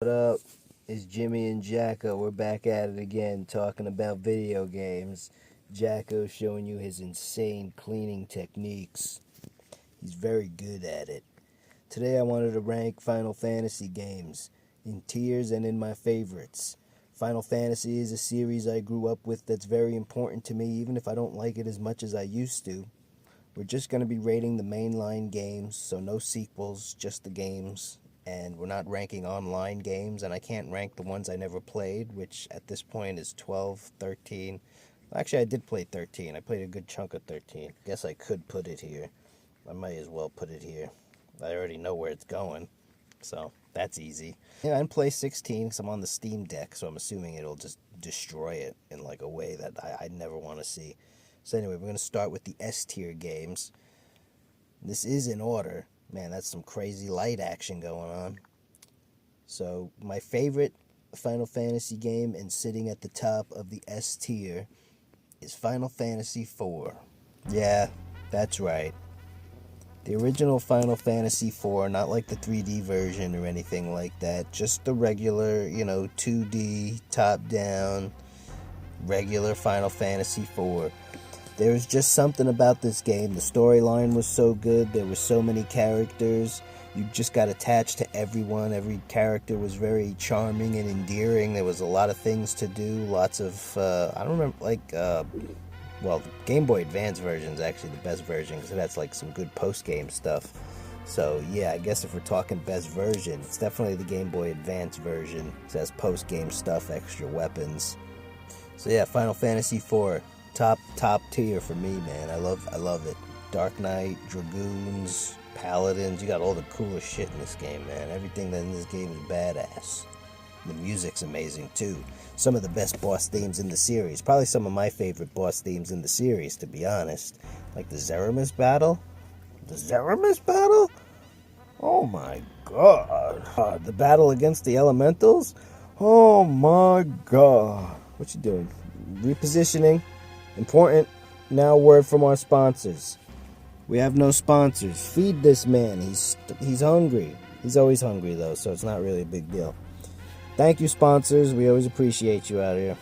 What up? It's Jimmy and Jacko. We're back at it again talking about video games. Jacko showing you his insane cleaning techniques. He's very good at it. Today I wanted to rank Final Fantasy games in tiers and in my favorites. Final Fantasy is a series I grew up with that's very important to me, even if I don't like it as much as I used to. We're just going to be rating the mainline games, so no sequels, just the games. And we're not ranking online games, and I can't rank the ones I never played, which at this point is 12, 13. Actually, I did play 13. I played a good chunk of 13. Guess I could put it here. I might as well put it here. I already know where it's going, so that's easy. Yeah, I didn't play 16 because I'm on the Steam Deck, so I'm assuming it'll just destroy it in like a way that I never want to see. So anyway, we're going to start with the S-tier games. This is in order. Man, that's some crazy light action going on. So, my favorite Final Fantasy game and sitting at the top of the S tier is Final Fantasy IV. Yeah, that's right. The original Final Fantasy IV, not like the 3D version or anything like that. Just the regular, 2D, top-down, regular Final Fantasy IV. There was just something about this game. The storyline was so good. There were so many characters. You just got attached to everyone. Every character was very charming and endearing. There was a lot of things to do. Lots of, I don't remember, the Game Boy Advance version is actually the best version because it has like some good post-game stuff. So yeah, I guess if we're talking best version, it's definitely the Game Boy Advance version. It has post-game stuff, extra weapons. So yeah, Final Fantasy IV. Top tier for me, man. I love it. Dark Knight, Dragoons, Paladins. You got all the coolest shit in this game, man. Everything in this game is badass. The music's amazing too. Some of the best boss themes in the series. Probably some of my favorite boss themes in the series, to be honest. Like the Zeramis battle. The Zeramis battle? Oh my god. The battle against the elementals? Oh my god. What you doing? Repositioning. Important. Now, a word from our sponsors. We have no sponsors. Feed this man. He's hungry. He's always hungry though, so it's not really a big deal. Thank you, sponsors. We always appreciate you out here.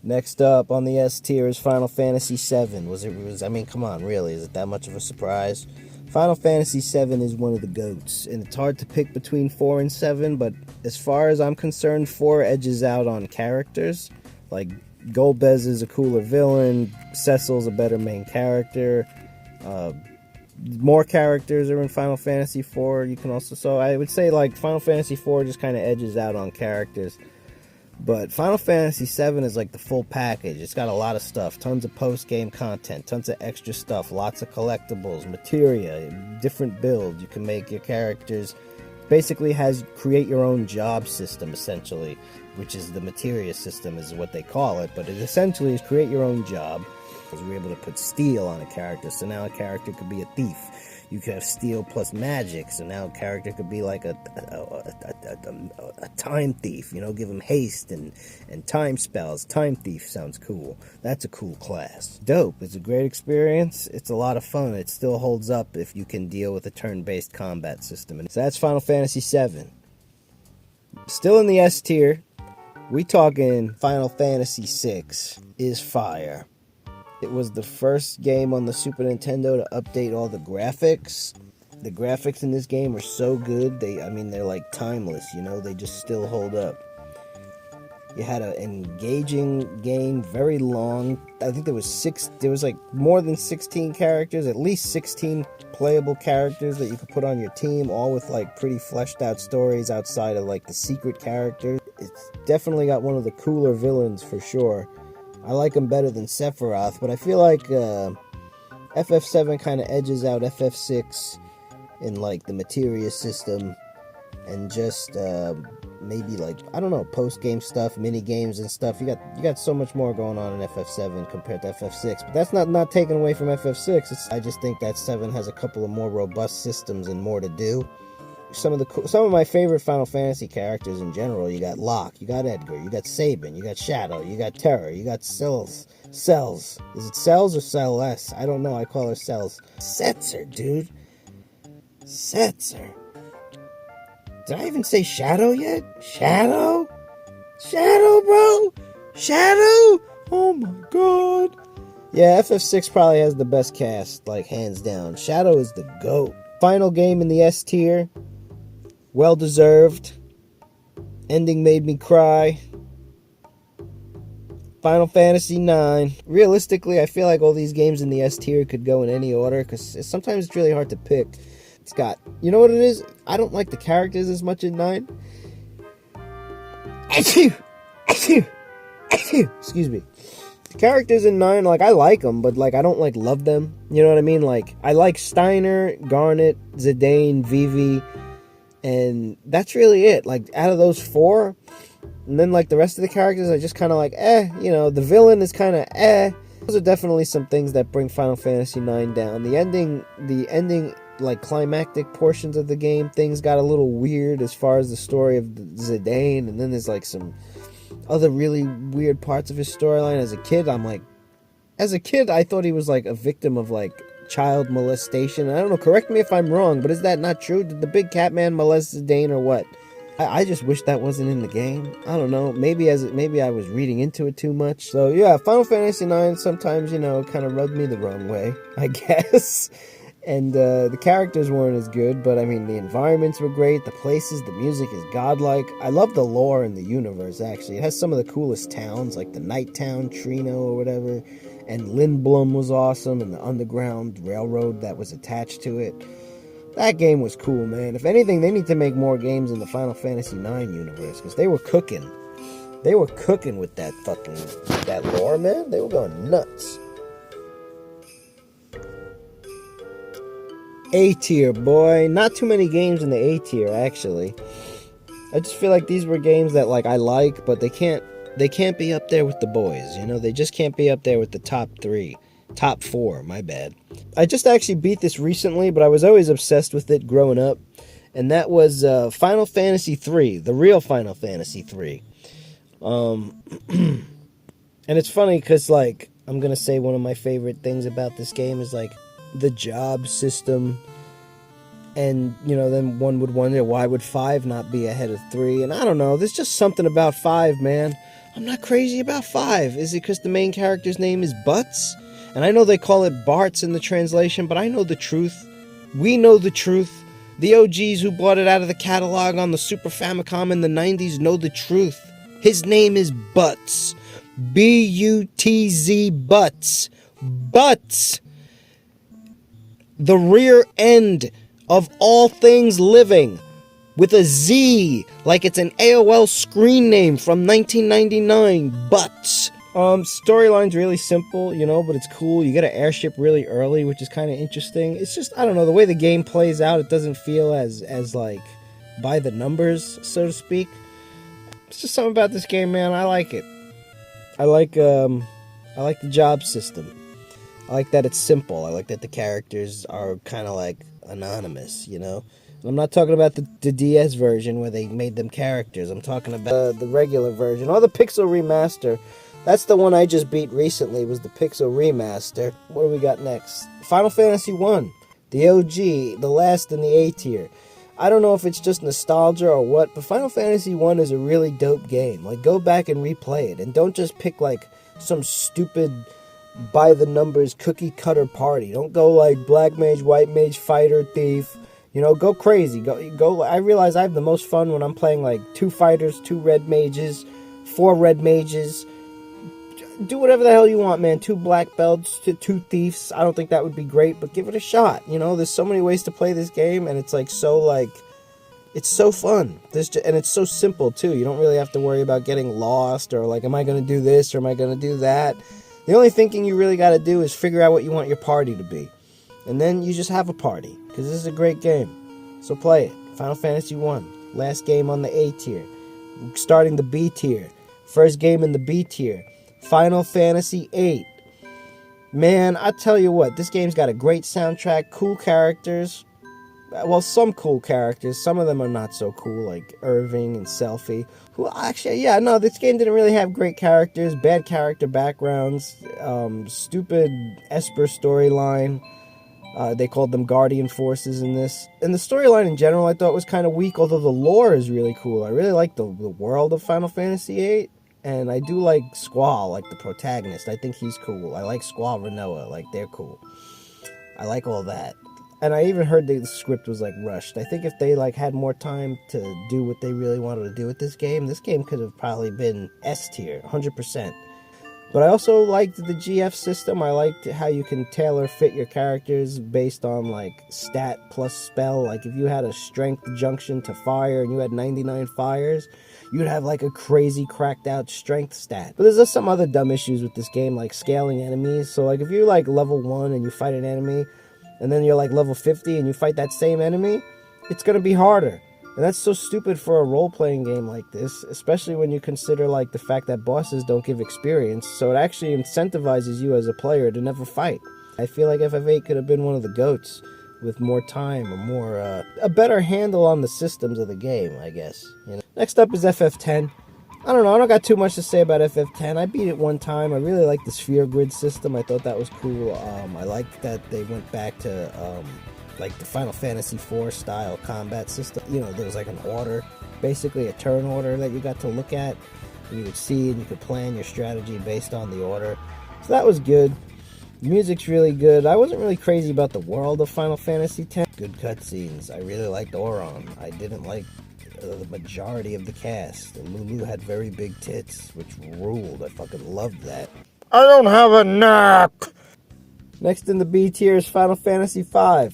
Next up on the S tier is Final Fantasy VII. I mean, come on, really? Is it that much of a surprise? Final Fantasy VII is one of the GOATs, and it's hard to pick between 4 and 7, but as far as I'm concerned, 4 edges out on characters. Like, Golbez is a cooler villain. Cecil's a better main character. More characters are in Final Fantasy IV. You can also, so I would say like Final Fantasy IV just kind of edges out on characters. But Final Fantasy VII is like the full package. It's got a lot of stuff, tons of post-game content, tons of extra stuff, lots of collectibles, materia, different builds. You can make your characters. Basically has create your own job system, essentially, which is the materia system is what they call it, but it essentially is create your own job, because we're able to put steel on a character, so now a character could be a thief. You could have steel plus magic, so now a character could be like a time thief, give him haste and time spells. Time thief sounds cool. That's a cool class. Dope. It's a great experience. It's a lot of fun. It still holds up if you can deal with a turn-based combat system. And so that's Final Fantasy VII. Still in the S tier, we talking Final Fantasy VI is fire. It was the first game on the Super Nintendo to update all the graphics. The graphics in this game are so good. They're like timeless, they just still hold up. You had an engaging game, very long. I think there was like more than 16 characters, at least 16 playable characters that you could put on your team, all with like pretty fleshed out stories outside of like the secret characters. It's definitely got one of the cooler villains for sure. I like him better than Sephiroth, but I feel like FF7 kind of edges out FF6 in like the materia system and just maybe like, I don't know, post-game stuff, mini-games and stuff. You got so much more going on in FF7 compared to FF6, but that's not taken away from FF6. I just think that 7 has a couple of more robust systems and more to do. Some of my favorite Final Fantasy characters in general. You got Locke, you got Edgar, you got Sabin, you got Shadow, you got Terra, you got Cells. Is it Cells or Cells? I don't know. I call her Cells. Setzer, dude. Setzer. Did I even say Shadow yet? Shadow? Shadow, bro? Shadow? Oh my god. Yeah, FF6 probably has the best cast, like, hands down. Shadow is the GOAT. Final game in the S tier. Well deserved. Ending made me cry. Final Fantasy IX. Realistically, I feel like all these games in the S tier could go in any order, because sometimes it's really hard to pick. It's got, you know what it is? I don't like the characters as much in 9. Excuse me. The characters in 9, like, I like them, but, like, I don't, like, love them. You know what I mean? Like, I like Steiner, Garnet, Zidane, Vivi, and that's really it. Like, out of those 4, and then, like, the rest of the characters are just kind of like, you know, the villain is kind of Those are definitely some things that bring Final Fantasy IX down. The ending, like, climactic portions of the game, things got a little weird as far as the story of Zidane, and then there's, like, some other really weird parts of his storyline. As a kid, I thought he was, like, a victim of, like, child molestation. I don't know, correct me if I'm wrong, but is that not true? Did the big cat man molest Zidane or what? I just wish that wasn't in the game. I don't know. Maybe I was reading into it too much. So yeah, Final Fantasy IX sometimes, you know, kind of rubbed me the wrong way, I guess. And the characters weren't as good, but I mean, the environments were great. The places, the music is godlike. I love the lore in the universe, actually. It has some of the coolest towns, like the Night Town, Trino, or whatever. And Lindblom was awesome, and the Underground Railroad that was attached to it. That game was cool, man. If anything, they need to make more games in the Final Fantasy IX universe, because they were cooking. They were cooking with that lore, man. They were going nuts. A tier, boy. Not too many games in the A tier, actually. I just feel like these were games that, like, I like, but they can't be up there with the boys, you know? They just can't be up there with the top 4, my bad. I just actually beat this recently, but I was always obsessed with it growing up, and that was Final Fantasy 3, the real Final Fantasy 3. And it's funny because, like, I'm gonna say one of my favorite things about this game is, like, the job system. And, you know, then one would wonder, why would 5 not be ahead of 3? And I don't know, there's just something about 5, man. I'm not crazy about 5. Is it because the main character's name is Butts? And I know they call it Bartz in the translation, but I know the truth. We know the truth. The OGs who bought it out of the catalog on the Super Famicom in the 90s know the truth. His name is Butts. B-U-T-Z Butts. Butts! The rear end of all things living. With a Z, like it's an AOL screen name from 1999. Butts. Storyline's really simple, you know, but it's cool. You get an airship really early, which is kind of interesting. It's just, I don't know, the way the game plays out, it doesn't feel as like, by the numbers, so to speak. It's just something about this game, man. I like it. I like the job system. I like that it's simple. I like that the characters are kind of, like, anonymous, you know? And I'm not talking about the DS version where they made them characters. I'm talking about the regular version, or the Pixel Remaster. That's the one I just beat recently, was the Pixel Remaster. What do we got next? Final Fantasy 1. The OG, the last in the A tier. I don't know if it's just nostalgia or what, but Final Fantasy 1 is a really dope game. Like, go back and replay it, and don't just pick, like, some stupid by-the-numbers cookie-cutter party. Don't go, like, Black Mage, White Mage, Fighter, Thief. You know, go crazy. Go. I realize I have the most fun when I'm playing, like, 2 fighters, 2 red mages, 4 red mages. Do whatever the hell you want, man. 2 black belts, 2 thieves. I don't think that would be great, but give it a shot. You know, there's so many ways to play this game, and it's, like, so, like, it's so fun. And it's so simple, too. You don't really have to worry about getting lost, or, like, am I going to do this, or am I going to do that? The only thinking you really got to do is figure out what you want your party to be. And then you just have a party, because this is a great game. So play it. Final Fantasy 1. Last game on the A tier. Starting the B tier. First game in the B tier. Final Fantasy 8. Man, I tell you what, this game's got a great soundtrack, cool characters. Well, some cool characters. Some of them are not so cool, like Irving and Selphie. Who actually, yeah, no, this game didn't really have great characters, bad character backgrounds, stupid Esper storyline. They called them Guardian Forces in this. And the storyline in general I thought was kind of weak, although the lore is really cool. I really like the world of Final Fantasy VIII. And I do like Squall, like the protagonist. I think he's cool. I like Squall Renoa, like they're cool. I like all that. And I even heard the script was like rushed. I think if they like had more time to do what they really wanted to do with this game could have probably been S tier, 100%. But I also liked the GF system. I liked how you can tailor fit your characters based on like stat plus spell. Like if you had a strength junction to fire and you had 99 fires, you'd have like a crazy cracked out strength stat. But there's just some other dumb issues with this game, like scaling enemies. So like if you're like level 1 and you fight an enemy, and then you're like level 50 and you fight that same enemy, it's going to be harder. And that's so stupid for a role-playing game like this, especially when you consider like the fact that bosses don't give experience, so it actually incentivizes you as a player to never fight. I feel like FF8 could have been one of the GOATs with more time or more, a better handle on the systems of the game, I guess. You know? Next up is FF10. I don't know, I don't got too much to say about FF10. I beat it one time. I really like the sphere grid system. I thought that was cool. I liked that they went back to like the Final Fantasy IV style combat system. You know, there was like an order, basically a turn order that you got to look at. And you could see and you could plan your strategy based on the order. So that was good. The music's really good. I wasn't really crazy about the world of Final Fantasy X. Good cutscenes. I really liked Auron. I didn't like the majority of the cast. And Lulu had very big tits, which ruled. I fucking loved that. I don't have a neck! Next in the B tier is Final Fantasy V.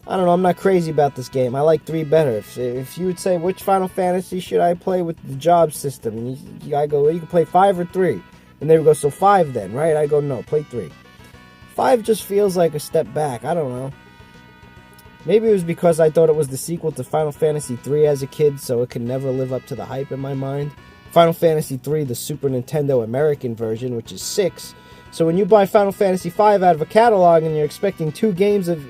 I don't know, I'm not crazy about this game. I like 3 better. If you would say, which Final Fantasy should I play with the job system? And I go, well, you can play 5 or 3. And they would go, so 5 then, right? I go, no, play 3. 5 just feels like a step back. I don't know. Maybe it was because I thought it was the sequel to Final Fantasy 3 as a kid, so it could never live up to the hype in my mind. Final Fantasy 3, the Super Nintendo American version, which is 6. So when you buy Final Fantasy V out of a catalog and you're expecting 2 games of,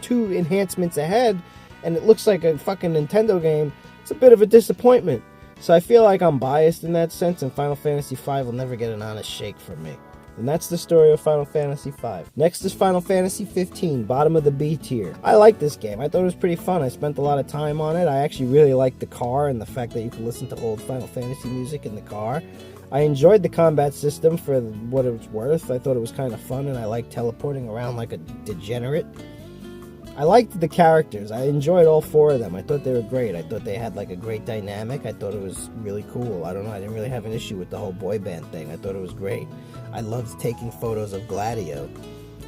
2 enhancements ahead, and it looks like a fucking Nintendo game, it's a bit of a disappointment. So I feel like I'm biased in that sense, and Final Fantasy V will never get an honest shake from me. And that's the story of Final Fantasy V. Next is Final Fantasy 15, bottom of the B tier. I like this game. I thought it was pretty fun. I spent a lot of time on it. I actually really liked the car and the fact that you could listen to old Final Fantasy music in the car. I enjoyed the combat system for what it was worth. I thought it was kind of fun, and I liked teleporting around like a degenerate. I liked the characters. I enjoyed all 4 of them. I thought they were great. I thought they had like a great dynamic. I thought it was really cool. I don't know. I didn't really have an issue with the whole boy band thing. I thought it was great. I loved taking photos of Gladio.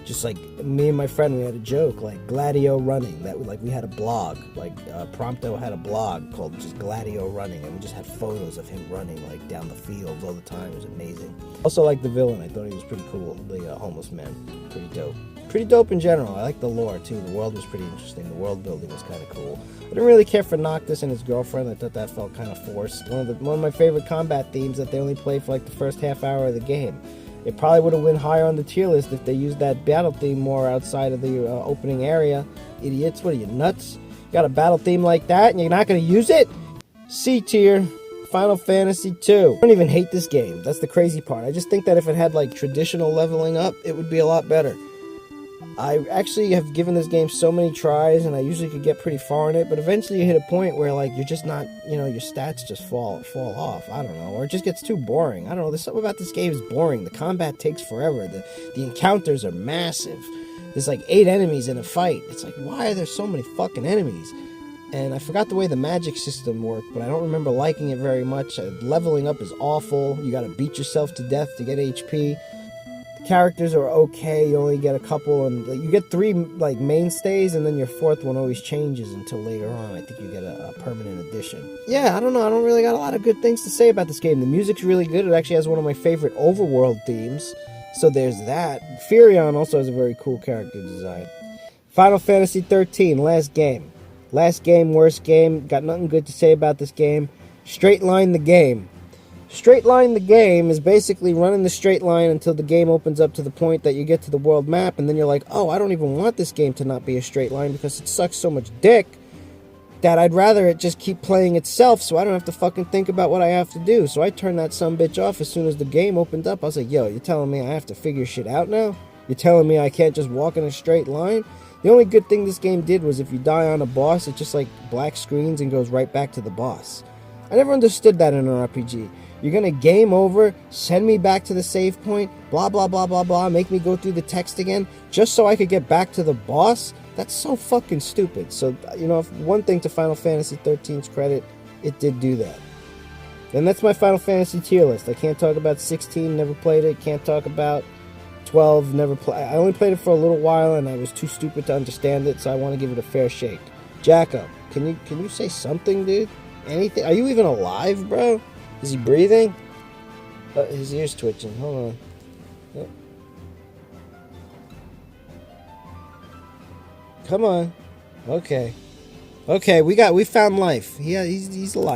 Just like me and my friend, we had a joke like Gladio running. That we had a blog. Like Prompto had a blog called just Gladio running, and we just had photos of him running like down the fields all the time. It was amazing. Also like the villain. I thought he was pretty cool. The homeless man. Pretty dope. Pretty dope in general. I like the lore too. The world was pretty interesting. The world building was kind of cool. I didn't really care for Noctis and his girlfriend. I thought that felt kind of forced. One of my favorite combat themes that they only play for like the first half hour of the game. It probably would have went higher on the tier list if they used that battle theme more outside of the opening area. Idiots, what are you, nuts? You got a battle theme like that and you're not going to use it? C tier, Final Fantasy II. I don't even hate this game. That's the crazy part. I just think that if it had like traditional leveling up, it would be a lot better. I actually have given this game so many tries, and I usually could get pretty far in it, but eventually you hit a point where, like, you're just not, your stats just fall off, I don't know, or it just gets too boring. I don't know, there's something about this game is boring. The combat takes forever. The encounters are massive. There's, like, 8 enemies in a fight. It's like, why are there so many fucking enemies? And I forgot the way the magic system worked, but I don't remember liking it very much. Leveling up is awful. You gotta beat yourself to death to get HP. Characters are okay, you only get a couple, and you get 3 like mainstays, and then your 4th one always changes until later on. I think you get a permanent addition. Yeah, I don't know, I don't really got a lot of good things to say about this game. The music's really good. It actually has one of my favorite overworld themes, so there's that. Furion also has a very cool character design. Final Fantasy 13, last game. Last game, worst game. Got nothing good to say about this game. Straight line the game. Straight line the game is basically running the straight line until the game opens up to the point that you get to the world map, and then you're like, oh, I don't even want this game to not be a straight line because it sucks so much dick that I'd rather it just keep playing itself so I don't have to fucking think about what I have to do. So I turned that sumbitch off as soon as the game opened up. I was like, yo, you're telling me I have to figure shit out now? You're telling me I can't just walk in a straight line? The only good thing this game did was if you die on a boss, it just like black screens and goes right back to the boss. I never understood that in an RPG. You're gonna game over, send me back to the save point, blah blah blah blah blah, make me go through the text again, just so I could get back to the boss? That's so fucking stupid. So, you know, one thing to Final Fantasy XIII's credit, it did do that. And that's my Final Fantasy tier list. I can't talk about 16, never played it. Can't talk about 12, never played. I only played it for a little while and I was too stupid to understand it, so I want to give it a fair shake. Jacko, can you say something, dude? Anything? Are you even alive, bro? Is he breathing? His ear's twitching. Hold on. Come on. Okay. Okay, we found life. Yeah, he's alive.